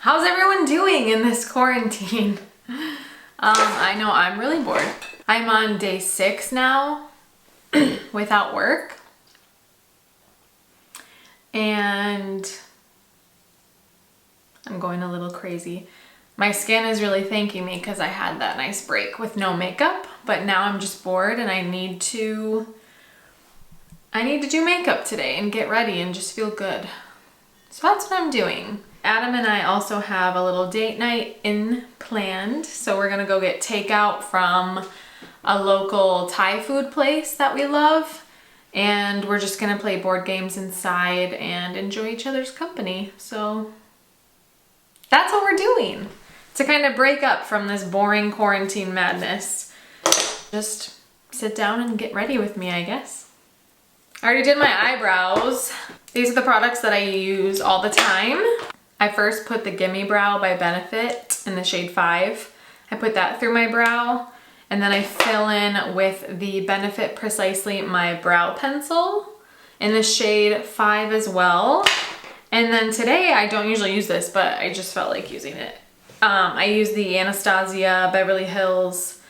How's everyone doing in this quarantine? I know I'm really bored. I'm on day 6 now without work. And I'm going a little crazy. My skin is really thanking me because I had that nice break with no makeup, but now I'm just bored and I need to do makeup today and get ready and just feel good. So that's what I'm doing. Adam and I also have a little date night planned. So we're gonna go get takeout from a local Thai food place that we love. And we're just gonna play board games inside and enjoy each other's company. So that's what we're doing to kind of break up from this boring quarantine madness. Just sit down and get ready with me, I guess. I already did my eyebrows. These are the products that I use all the time. I first put the Gimme Brow by Benefit in the shade 5. I put that through my brow, and then I fill in with the Benefit Precisely My Brow Pencil in the shade 5 as well. And then today, I don't usually use this, but I just felt like using it. I use the Anastasia Beverly Hills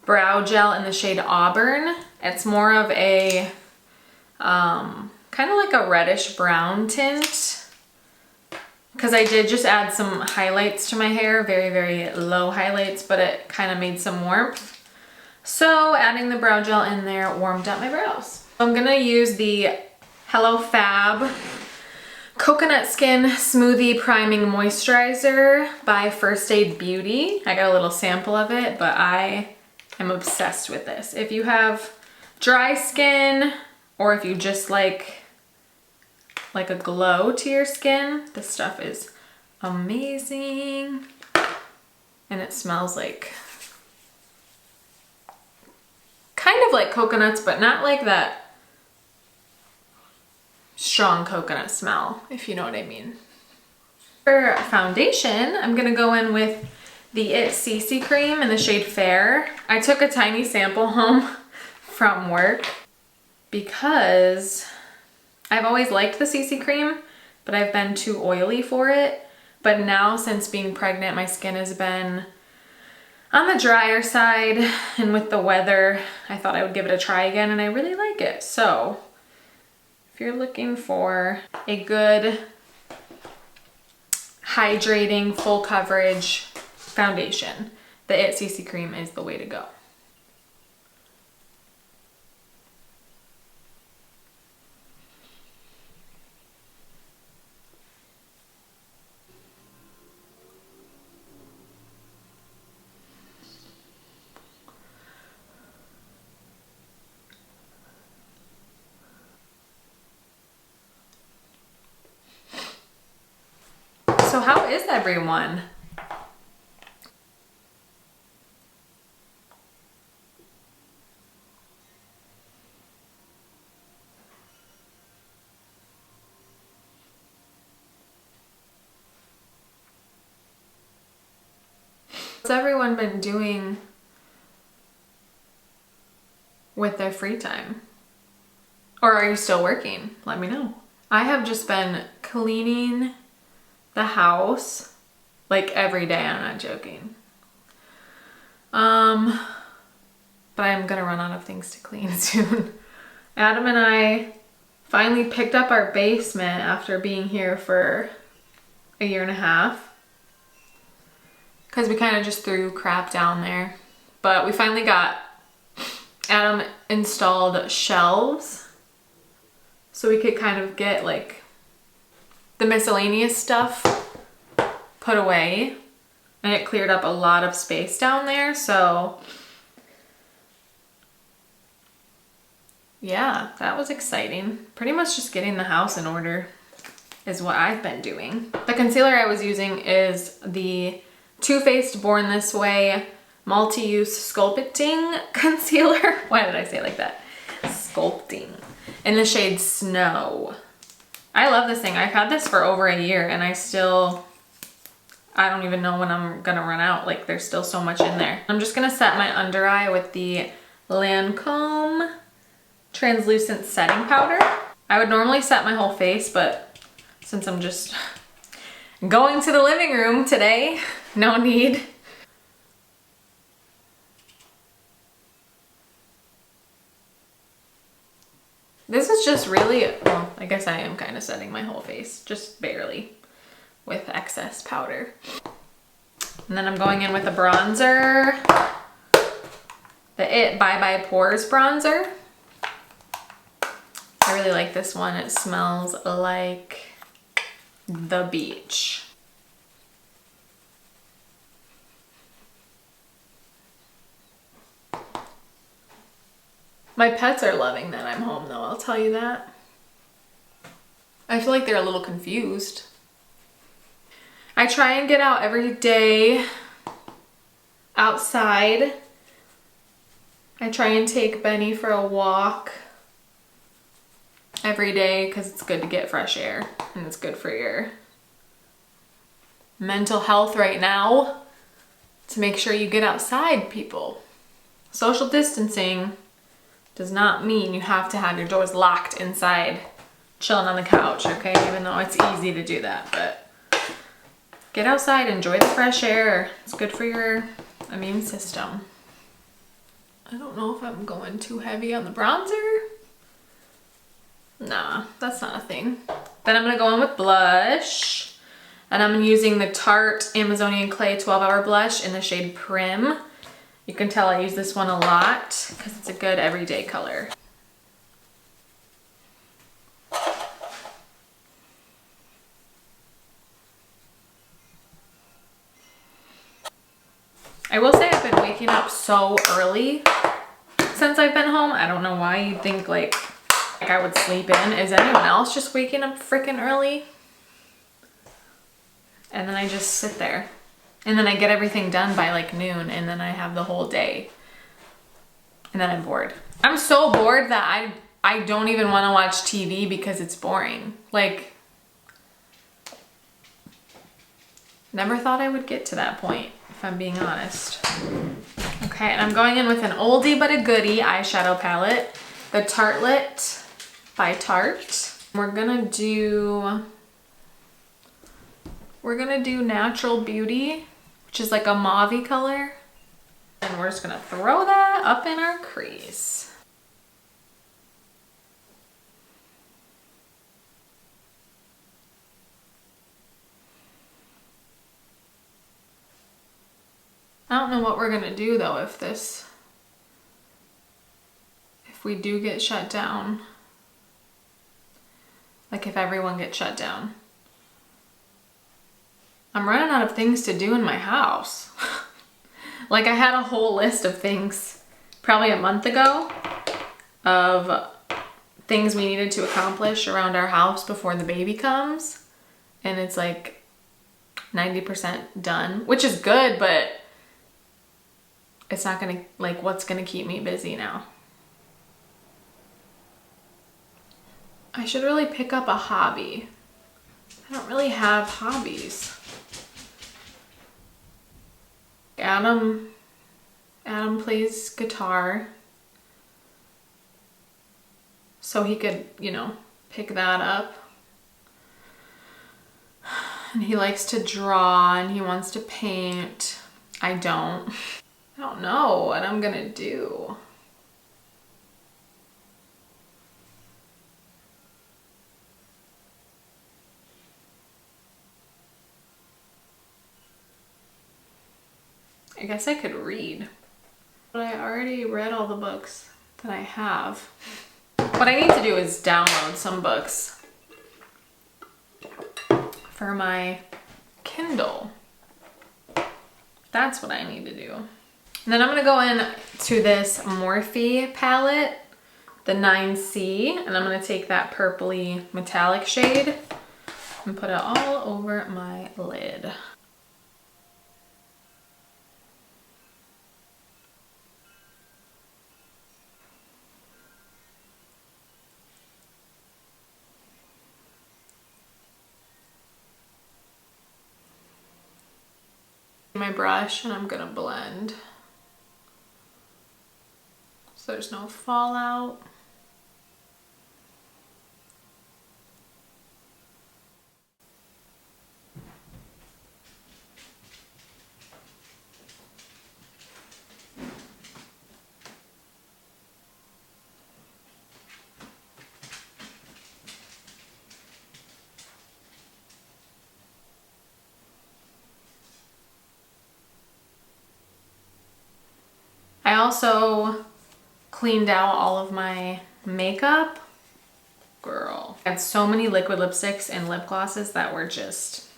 Brow Gel in the shade Auburn. It's more of a kind of like a reddish brown tint, because I did just add some highlights to my hair, very, very low highlights, but it kind of made some warmth. So adding the brow gel in there warmed up my brows. I'm gonna use the Hello Fab Coconut Skin Smoothie Priming Moisturizer by First Aid Beauty. I got a little sample of it, but I am obsessed with this. If you have dry skin, or if you just like a glow to your skin, this stuff is amazing. And it smells like, kind of like coconuts, but not like that strong coconut smell, if you know what I mean. For foundation, I'm gonna go in with the It CC Cream in the shade Fair. I took a tiny sample home from work because I've always liked the CC cream, but I've been too oily for it. But now, since being pregnant, my skin has been on the drier side, and with the weather, I thought I would give it a try again, and I really like it. So if you're looking for a good hydrating full coverage foundation, the It CC cream is the way to go. So how is everyone? What's everyone been doing with their free time? Or are you still working? Let me know. I have just been cleaning the house like every day. I'm not joking. But I'm gonna run out of things to clean soon. Adam and I finally picked up our basement after being here for a year and a half, because we kind of just threw crap down there. But we finally got Adam installed shelves so we could kind of get like the miscellaneous stuff put away, and it cleared up a lot of space down there. So yeah, that was exciting. Pretty much just getting the house in order is what I've been doing. The concealer I was using is the Too Faced Born This Way Multi-Use Sculpting Concealer. Why did I say it like that? Sculpting. In the shade Snow. I love this thing. I've had this for over a year, and I don't even know when I'm gonna run out. Like, there's still so much in there. I'm just gonna set my under eye with the Lancome Translucent Setting Powder. I would normally set my whole face, but since I'm just Going to the living room today. No need. This is just really, well, I guess I am kind of setting my whole face, just barely, with excess powder. And then I'm going in with a bronzer, the It Bye Bye Pores bronzer. I really like this one. It smells like the beach. My pets are loving that I'm home though, I'll tell you that. I feel like they're a little confused. I try and get out every day outside. I try and take Benny for a walk every day because it's good to get fresh air and it's good for your mental health right now to make sure you get outside, people. Social distancing does not mean you have to have your doors locked inside, chilling on the couch, okay? Even though it's easy to do that, but get outside, enjoy the fresh air. It's good for your immune system. I don't know if I'm going too heavy on the bronzer. Nah, that's not a thing. Then I'm gonna go in with blush, and I'm using the Tarte Amazonian Clay 12-Hour Blush in the shade Prim. You can tell I use this one a lot because it's a good everyday color. I will say I've been waking up so early since I've been home. I don't know why you'd think like I would sleep in. Is anyone else just waking up freaking early? And then I just sit there. And then I get everything done by like noon and then I have the whole day. And then I'm bored. I'm so bored that I don't even want to watch TV because it's boring. Like, never thought I would get to that point, if I'm being honest. Okay, and I'm going in with an oldie but a goodie eyeshadow palette. The Tartelette by Tarte. We're gonna do Natural Beauty, which is like a mauve-y color. And we're just gonna throw that up in our crease. I don't know what we're gonna do though if we do get shut down. Like if everyone gets shut down. I'm running out of things to do in my house. Like I had a whole list of things probably a month ago of things we needed to accomplish around our house before the baby comes. And it's like 90% done, which is good, but it's not gonna, like, what's gonna keep me busy now? I should really pick up a hobby. I don't really have hobbies. Adam plays guitar, so he could, you know, pick that up. And he likes to draw and he wants to paint. I don't know what I'm gonna do. I guess I could read, but I already read all the books that I have. What I need to do is download some books for my Kindle. That's what I need to do. And then I'm gonna go in to this Morphe palette, the 9C, and I'm gonna take that purpley metallic shade and put it all over my lid. My brush and I'm gonna blend so there's no fallout. I also cleaned out all of my makeup. Girl, I had so many liquid lipsticks and lip glosses that were just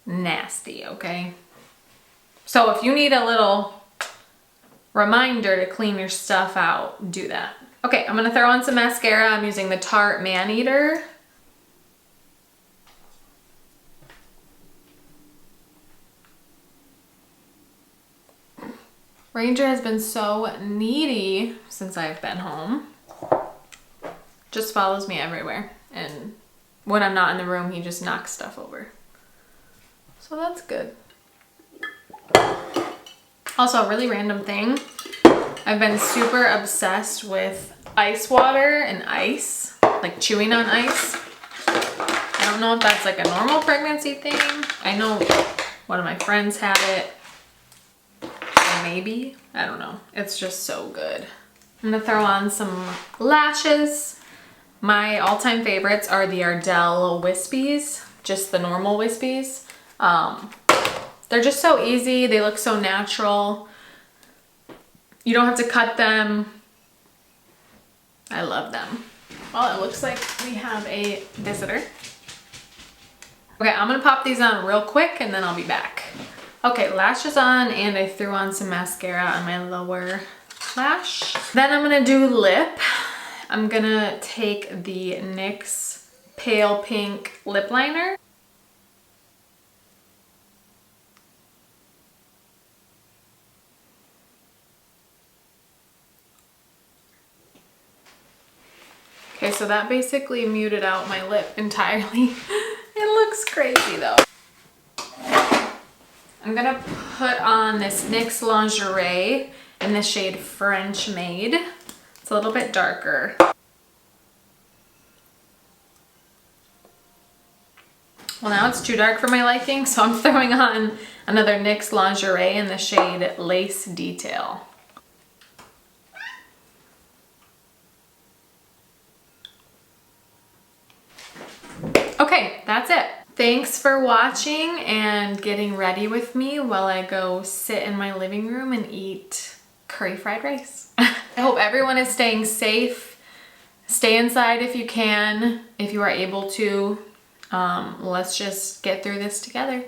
nasty, okay? So if you need a little reminder to clean your stuff out, do that. Okay, I'm gonna throw on some mascara. I'm using the Tarte Man Eater. Ranger has been so needy since I've been home. Just follows me everywhere. And when I'm not in the room, he just knocks stuff over. So that's good. Also, a really random thing. I've been super obsessed with ice water and ice, like chewing on ice. I don't know if that's like a normal pregnancy thing. I know one of my friends had it. Maybe, I don't know. It's just so good. I'm gonna throw on some lashes. My all-time favorites are the Ardell Wispies, just the normal Wispies. They're just so easy. They look so natural. You don't have to cut them. I love them. Well, it looks like we have a visitor. Okay, I'm gonna pop these on real quick and then I'll be back. Okay, lashes on, and I threw on some mascara on my lower lash. Then I'm gonna do lip. I'm gonna take the NYX Pale Pink Lip Liner. Okay, so that basically muted out my lip entirely. It looks crazy though. I'm gonna put on this NYX Lingerie in the shade French Maid. It's a little bit darker. Well, now it's too dark for my liking, so I'm throwing on another NYX Lingerie in the shade Lace Detail. Okay, that's it. Thanks for watching and getting ready with me while I go sit in my living room and eat curry fried rice. I hope everyone is staying safe. Stay inside if you can, if you are able to. Let's just get through this together.